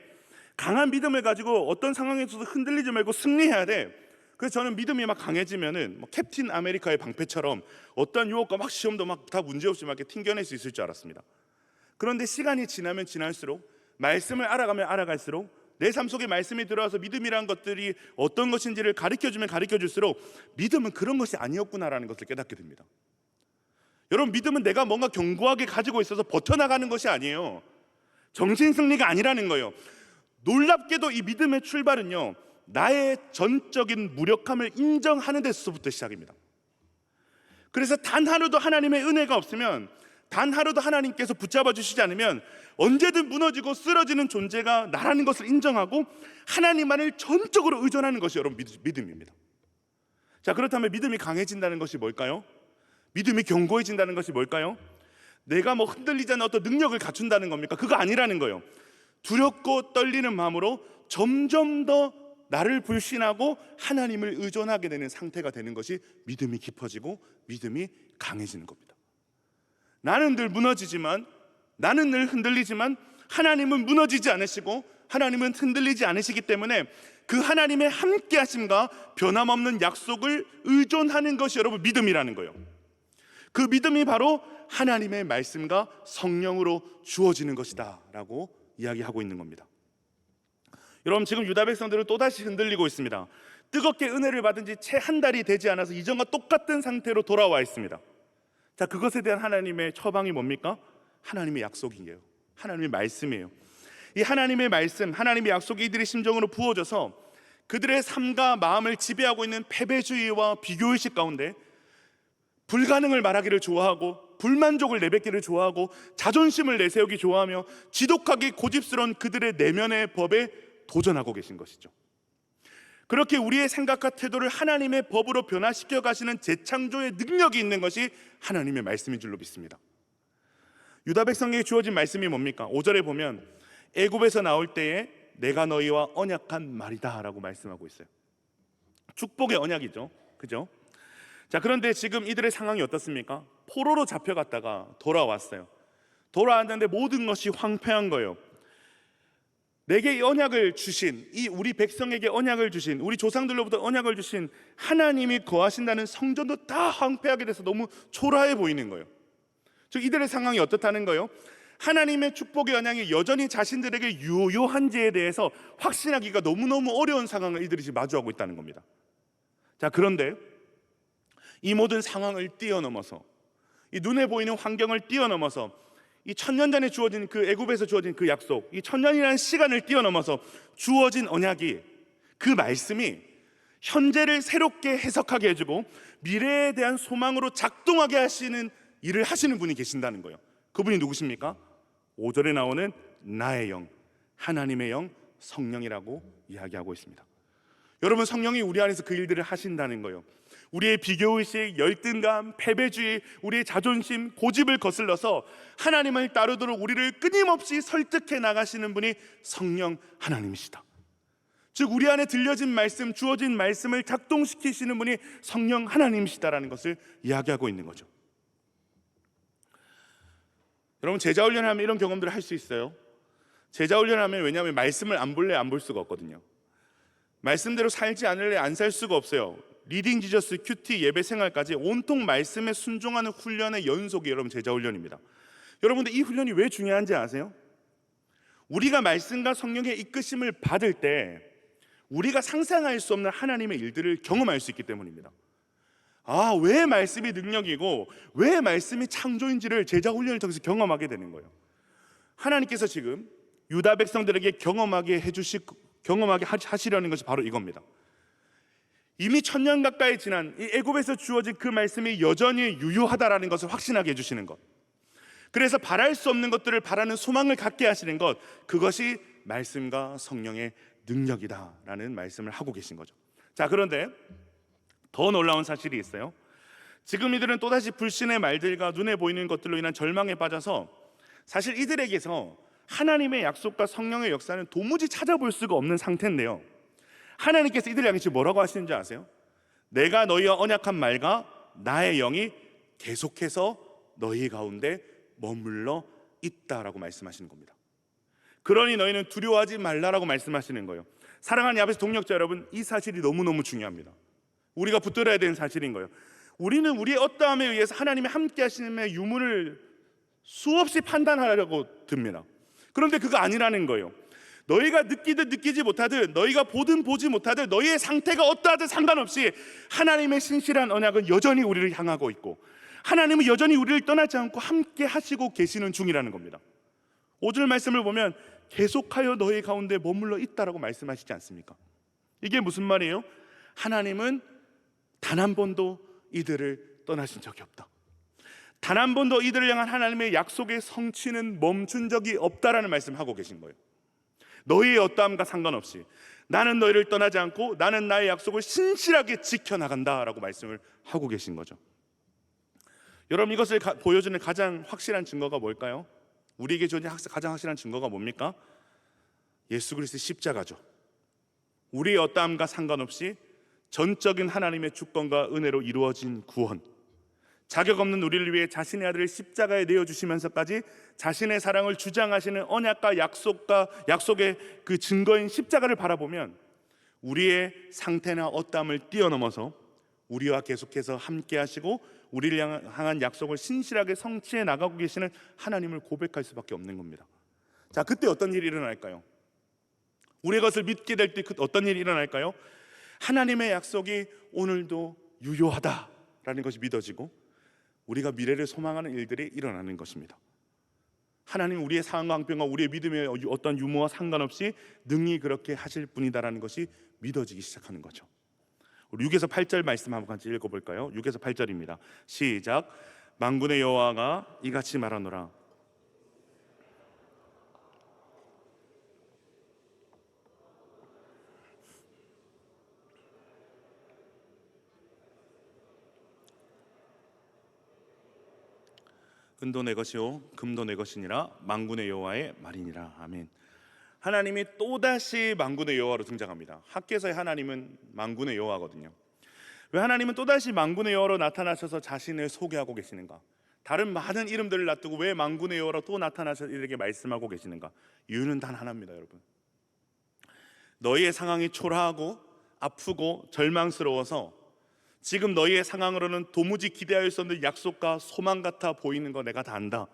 S1: 강한 믿음을 가지고 어떤 상황에서도 흔들리지 말고 승리해야 돼. 그래서 저는 믿음이 막 강해지면은 캡틴 아메리카의 방패처럼 어떤 유혹과 막 시험도 막 다 문제없이 막 이렇게 튕겨낼 수 있을 줄 알았습니다. 그런데 시간이 지나면 지날수록, 말씀을 알아가면 알아갈수록, 내 삶 속에 말씀이 들어와서 믿음이란 것들이 어떤 것인지를 가르쳐주면 가르쳐줄수록 믿음은 그런 것이 아니었구나라는 것을 깨닫게 됩니다. 여러분, 믿음은 내가 뭔가 견고하게 가지고 있어서 버텨나가는 것이 아니에요. 정신승리가 아니라는 거예요. 놀랍게도 이 믿음의 출발은요, 나의 전적인 무력함을 인정하는 데서부터 시작입니다. 그래서 단 하루도 하나님의 은혜가 없으면, 단 하루도 하나님께서 붙잡아 주시지 않으면 언제든 무너지고 쓰러지는 존재가 나라는 것을 인정하고 하나님만을 전적으로 의존하는 것이 여러분 믿음입니다. 자, 그렇다면 믿음이 강해진다는 것이 뭘까요? 믿음이 견고해진다는 것이 뭘까요? 내가 뭐 흔들리지 않는 어떤 능력을 갖춘다는 겁니까? 그거 아니라는 거예요. 두렵고 떨리는 마음으로 점점 더 나를 불신하고 하나님을 의존하게 되는 상태가 되는 것이 믿음이 깊어지고 믿음이 강해지는 겁니다. 나는 늘 무너지지만, 나는 늘 흔들리지만 하나님은 무너지지 않으시고 하나님은 흔들리지 않으시기 때문에 그 하나님의 함께하심과 변함없는 약속을 의존하는 것이 여러분 믿음이라는 거예요. 그 믿음이 바로 하나님의 말씀과 성령으로 주어지는 것이다 라고 이야기하고 있는 겁니다. 여러분, 지금 유다 백성들은 또다시 흔들리고 있습니다. 뜨겁게 은혜를 받은 지 채 한 달이 되지 않아서 이전과 똑같은 상태로 돌아와 있습니다. 자, 그것에 대한 하나님의 처방이 뭡니까? 하나님의 약속이에요. 하나님의 말씀이에요. 이 하나님의 말씀, 하나님의 약속이 이들의 심정으로 부어져서 그들의 삶과 마음을 지배하고 있는 패배주의와 비교의식 가운데 불가능을 말하기를 좋아하고 불만족을 내뱉기를 좋아하고 자존심을 내세우기 좋아하며 지독하게 고집스러운 그들의 내면의 법에 도전하고 계신 것이죠. 그렇게 우리의 생각과 태도를 하나님의 법으로 변화시켜 가시는 재창조의 능력이 있는 것이 하나님의 말씀인 줄로 믿습니다. 유다 백성에게 주어진 말씀이 뭡니까? 5절에 보면 애굽에서 나올 때에 내가 너희와 언약한 말이다 라고 말씀하고 있어요. 축복의 언약이죠. 그죠? 자, 그런데 지금 이들의 상황이 어떻습니까? 포로로 잡혀갔다가 돌아왔어요. 돌아왔는데 모든 것이 황폐한 거예요. 내게 이 언약을 주신, 이 우리 백성에게 언약을 주신, 우리 조상들로부터 언약을 주신 하나님이 거하신다는 성전도 다 황폐하게 돼서 너무 초라해 보이는 거예요. 즉 이들의 상황이 어떻다는 거예요? 하나님의 축복의 언약이 여전히 자신들에게 유효한지에 대해서 확신하기가 너무너무 어려운 상황을 이들이 지금 마주하고 있다는 겁니다. 자, 그런데 이 모든 상황을 뛰어넘어서, 이 눈에 보이는 환경을 뛰어넘어서, 이 1000년 전에 주어진 그 애굽에서 주어진 그 약속, 이 1000년이라는 시간을 뛰어넘어서 주어진 언약이, 그 말씀이 현재를 새롭게 해석하게 해주고 미래에 대한 소망으로 작동하게 하시는 일을 하시는 분이 계신다는 거예요. 그분이 누구십니까? 5절에 나오는 나의 영, 하나님의 영, 성령이라고 이야기하고 있습니다. 여러분, 성령이 우리 안에서 그 일들을 하신다는 거예요. 우리의 비교의식, 열등감, 패배주의, 우리의 자존심, 고집을 거슬러서 하나님을 따르도록 우리를 끊임없이 설득해 나가시는 분이 성령 하나님이시다. 즉 우리 안에 들려진 말씀, 주어진 말씀을 작동시키시는 분이 성령 하나님이시다라는 것을 이야기하고 있는 거죠. 여러분, 제자훈련을 하면 이런 경험들을 할 수 있어요. 제자훈련을 하면, 왜냐하면 말씀을 안 볼래 안 볼 수가 없거든요. 말씀대로 살지 않을래 안 살 수가 없어요. 리딩 지저스, 큐티, 예배 생활까지 온통 말씀에 순종하는 훈련의 연속이 여러분 제자훈련입니다. 여러분들 이 훈련이 왜 중요한지 아세요? 우리가 말씀과 성령의 이끄심을 받을 때 우리가 상상할 수 없는 하나님의 일들을 경험할 수 있기 때문입니다. 아, 왜 말씀이 능력이고 왜 말씀이 창조인지를 제자훈련을 통해서 경험하게 되는 거예요. 하나님께서 지금 유다 백성들에게 경험하게 하시려는 것이 바로 이겁니다. 이미 1000년 가까이 지난 이 애굽에서 주어진 그 말씀이 여전히 유효하다라는 것을 확신하게 해주시는 것, 그래서 바랄 수 없는 것들을 바라는 소망을 갖게 하시는 것, 그것이 말씀과 성령의 능력이다라는 말씀을 하고 계신 거죠. 자, 그런데 더 놀라운 사실이 있어요. 지금 이들은 또다시 불신의 말들과 눈에 보이는 것들로 인한 절망에 빠져서 사실 이들에게서 하나님의 약속과 성령의 역사는 도무지 찾아볼 수가 없는 상태인데요, 하나님께서 이들을 향해 지금 뭐라고 하시는지 아세요? 내가 너희와 언약한 말과 나의 영이 계속해서 너희 가운데 머물러 있다라고 말씀하시는 겁니다. 그러니 너희는 두려워하지 말라라고 말씀하시는 거예요. 사랑하는 야베스 동역자 여러분, 이 사실이 너무너무 중요합니다. 우리가 붙들어야 되는 사실인 거예요. 우리는 우리의 어떠함에 의해서 하나님의 함께 하심의 유무를 수없이 판단하려고 듭니다. 그런데 그거 아니라는 거예요. 너희가 느끼듯 느끼지 못하듯, 너희가 보든 보지 못하듯, 너희의 상태가 어떠하든 상관없이 하나님의 신실한 언약은 여전히 우리를 향하고 있고 하나님은 여전히 우리를 떠나지 않고 함께 하시고 계시는 중이라는 겁니다. 5절 말씀을 보면 계속하여 너희 가운데 머물러 있다라고 말씀하시지 않습니까? 이게 무슨 말이에요? 하나님은 단 한 번도 이들을 떠나신 적이 없다. 단 한 번도 이들을 향한 하나님의 약속의 성취는 멈춘 적이 없다라는 말씀을 하고 계신 거예요. 너희의 어떠함과 상관없이 나는 너희를 떠나지 않고 나는 나의 약속을 신실하게 지켜나간다라고 말씀을 하고 계신 거죠. 여러분, 이것을 보여주는 가장 확실한 증거가 뭘까요? 우리에게 주는 가장 확실한 증거가 뭡니까? 예수 그리스도의 십자가죠. 우리의 어떠함과 상관없이 전적인 하나님의 주권과 은혜로 이루어진 구원, 자격 없는 우리를 위해 자신의 아들을 십자가에 내어주시면서까지 자신의 사랑을 주장하시는 언약과 약속의 그 증거인 십자가를 바라보면 우리의 상태나 어떠함을 뛰어넘어서 우리와 계속해서 함께 하시고 우리를 향한 약속을 신실하게 성취해 나가고 계시는 하나님을 고백할 수밖에 없는 겁니다. 자, 그때 어떤 일이 일어날까요? 우리의 것을 믿게 될 때 어떤 일이 일어날까요? 하나님의 약속이 오늘도 유효하다라는 것이 믿어지고 우리가 미래를 소망하는 일들이 일어나는 것입니다. 하나님 우리의 상황과 형편과 우리의 믿음의 어떤 유무와 상관없이 능히 그렇게 하실 분이다라는 것이 믿어지기 시작하는 거죠. 우리 6에서 8절 말씀 한번 같이 읽어볼까요? 6에서 8절입니다. 시작. 만군의 여호와가 이같이 말하노라. 은도 내 것이요 금도 내 것이니라 만군의 여호와의 말이니라. 아멘. 하나님이 또다시 만군의 여호와로 등장합니다. 학개서의 하나님은 만군의 여호와거든요. 왜 하나님은 또다시 만군의 여호와로 나타나셔서 자신을 소개하고 계시는가? 다른 많은 이름들을 놔두고 왜 만군의 여호와로 또 나타나셔서 이렇게 말씀하고 계시는가? 이유는 단 하나입니다. 여러분, 너희의 상황이 초라하고 아프고 절망스러워서 지금 너희의 상황으로는 도무지 기대할 수 없는 약속과 소망 같아 보이는 거 내가 다 안다.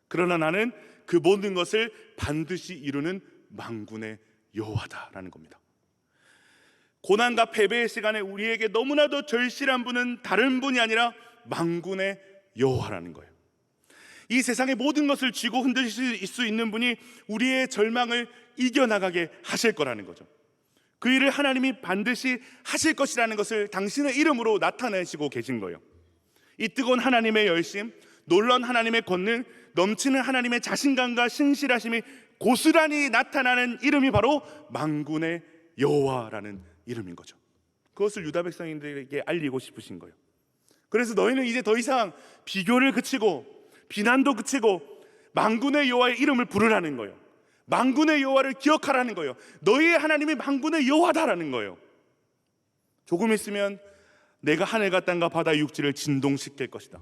S1: 그러나 나는 그 모든 것을 반드시 이루는 만군의 여호와다라는 겁니다. 고난과 패배의 시간에 우리에게 너무나도 절실한 분은 다른 분이 아니라 만군의 여호와라는 거예요. 이 세상의 모든 것을 쥐고 흔들릴 수 있는 분이 우리의 절망을 이겨나가게 하실 거라는 거죠. 그 일을 하나님이 반드시 하실 것이라는 것을 당신의 이름으로 나타내시고 계신 거예요. 이 뜨거운 하나님의 열심, 놀라운 하나님의 권능, 넘치는 하나님의 자신감과 신실하심이 고스란히 나타나는 이름이 바로 만군의 여호와라는 이름인 거죠. 그것을 유다 백성들에게 알리고 싶으신 거예요. 그래서 너희는 이제 더 이상 비교를 그치고 비난도 그치고 만군의 여호와의 이름을 부르라는 거예요. 만군의 여호와를 기억하라는 거예요. 너희의 하나님이 만군의 여호와다라는 거예요. 조금 있으면 내가 하늘과 땅과 바다 육지를 진동시킬 것이다.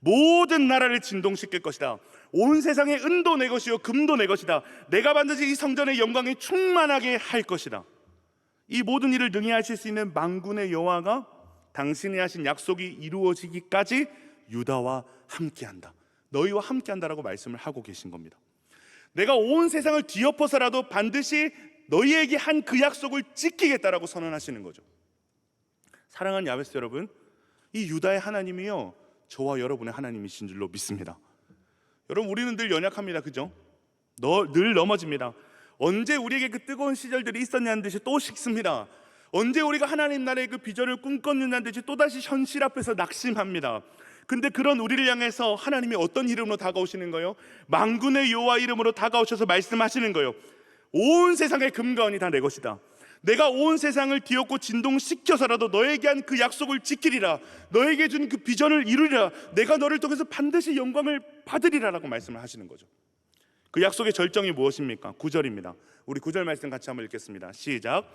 S1: 모든 나라를 진동시킬 것이다. 온 세상의 은도 내 것이요 금도 내 것이다. 내가 반드시 이 성전의 영광이 충만하게 할 것이다. 이 모든 일을 능히 하실 수 있는 만군의 여호와가 당신이 하신 약속이 이루어지기까지 유다와 함께한다. 너희와 함께한다라고 말씀을 하고 계신 겁니다. 내가 온 세상을 뒤엎어서라도 반드시 너희에게 한 그 약속을 지키겠다라고 선언하시는 거죠. 사랑하는 야베스 여러분, 이 유다의 하나님이요 저와 여러분의 하나님이신 줄로 믿습니다. 여러분, 우리는 늘 연약합니다. 그죠? 늘 넘어집니다. 언제 우리에게 그 뜨거운 시절들이 있었냐는 듯이 또 식습니다. 언제 우리가 하나님 나라의 그 비전을 꿈꿨느냐는 듯이 또다시 현실 앞에서 낙심합니다. 근데 그런 우리를 향해서 하나님이 어떤 이름으로 다가오시는 거예요? 만군의 여호와 이름으로 다가오셔서 말씀하시는 거예요. 온 세상의 금과 은이 다 내 것이다. 내가 온 세상을 뒤엎고 진동시켜서라도 너에게 한 그 약속을 지키리라. 너에게 준 그 비전을 이루리라. 내가 너를 통해서 반드시 영광을 받으리라라고 말씀을 하시는 거죠. 그 약속의 절정이 무엇입니까? 9절입니다. 우리 9절 말씀 같이 한번 읽겠습니다. 시작.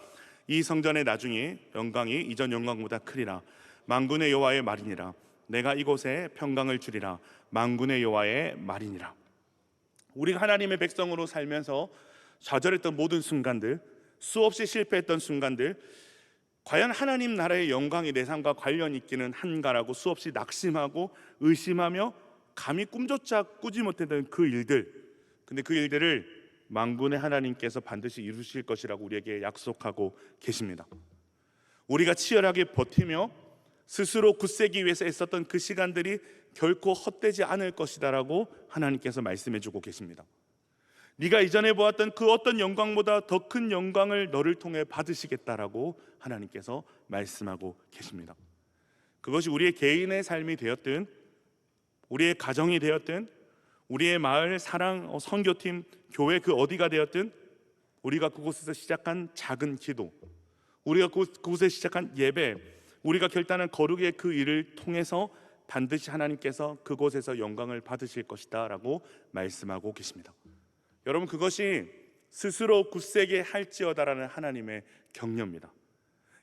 S1: 이 성전의 나중에 영광이 이전 영광보다 크리라. 만군의 여호와의 말이니라. 내가 이곳에 평강을 주리라. 만군의 여호와의 말이니라. 우리가 하나님의 백성으로 살면서 좌절했던 모든 순간들, 수없이 실패했던 순간들, 과연 하나님 나라의 영광이 내 삶과 관련 있기는 한가라고 수없이 낙심하고 의심하며 감히 꿈조차 꾸지 못했던 그 일들, 근데 그 일들을 만군의 하나님께서 반드시 이루실 것이라고 우리에게 약속하고 계십니다. 우리가 치열하게 버티며 스스로 굳세기 위해서 애썼던 그 시간들이 결코 헛되지 않을 것이다라고 하나님께서 말씀해주고 계십니다. 네가 이전에 보았던 그 어떤 영광보다 더 큰 영광을 너를 통해 받으시겠다라고 하나님께서 말씀하고 계십니다. 그것이 우리의 개인의 삶이 되었든 우리의 가정이 되었든 우리의 마을, 사랑, 선교팀, 교회 그 어디가 되었든 우리가 그곳에서 시작한 작은 기도, 우리가 그곳에 시작한 예배, 우리가 결단한 거룩의 그 일을 통해서 반드시 하나님께서 그곳에서 영광을 받으실 것이다 라고 말씀하고 계십니다. 여러분, 그것이 스스로 굳세게 할지어다라는 하나님의 격려입니다.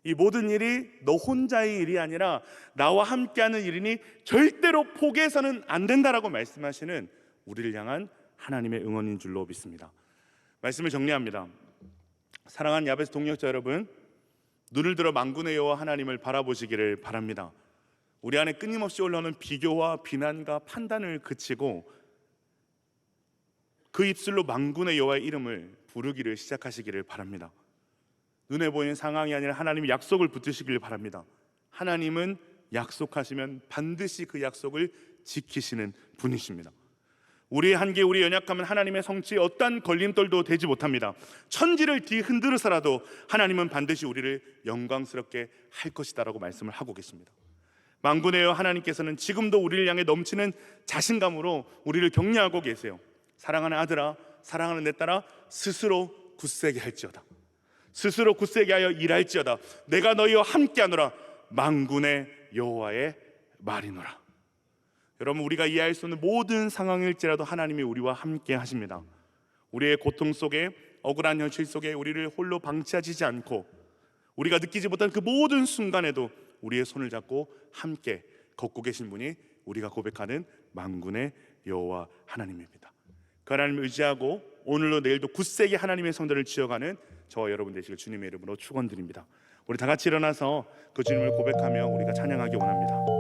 S1: 이 모든 일이 너 혼자의 일이 아니라 나와 함께하는 일이니 절대로 포기해서는 안 된다라고 말씀하시는 우리를 향한 하나님의 응원인 줄로 믿습니다. 말씀을 정리합니다. 사랑하는 야베스 동역자 여러분, 눈을 들어 만군의 여호와 하나님을 바라보시기를 바랍니다. 우리 안에 끊임없이 올라오는 비교와 비난과 판단을 그치고 그 입술로 만군의 여호와의 이름을 부르기를 시작하시기를 바랍니다. 눈에 보이는 상황이 아니라 하나님의 약속을 붙드시길 바랍니다. 하나님은 약속하시면 반드시 그 약속을 지키시는 분이십니다. 우리의 한계, 우리의 연약함은 하나님의 성취에 어떠한 걸림돌도 되지 못합니다. 천지를 뒤흔들어서라도 하나님은 반드시 우리를 영광스럽게 할 것이다 라고 말씀을 하고 계십니다. 만군의 여호와 하나님께서는 지금도 우리를 향해 넘치는 자신감으로 우리를 격려하고 계세요. 사랑하는 아들아, 사랑하는 내 딸아, 스스로 굳세게 할지어다. 스스로 굳세게 하여 일할지어다. 내가 너희와 함께하노라. 만군의 여호와의 말이노라. 여러분, 우리가 이해할 수 없는 모든 상황일지라도 하나님이 우리와 함께 하십니다. 우리의 고통 속에, 억울한 현실 속에 우리를 홀로 방치하지 않고 우리가 느끼지 못한 그 모든 순간에도 우리의 손을 잡고 함께 걷고 계신 분이 우리가 고백하는 만군의 여호와 하나님입니다. 그 하나님을 의지하고 오늘로 내일도 굳세게 하나님의 성전을 지어가는 저와 여러분 되시길 주님의 이름으로 축원드립니다. 우리 다 같이 일어나서 그 주님을 고백하며 우리가 찬양하기 원합니다.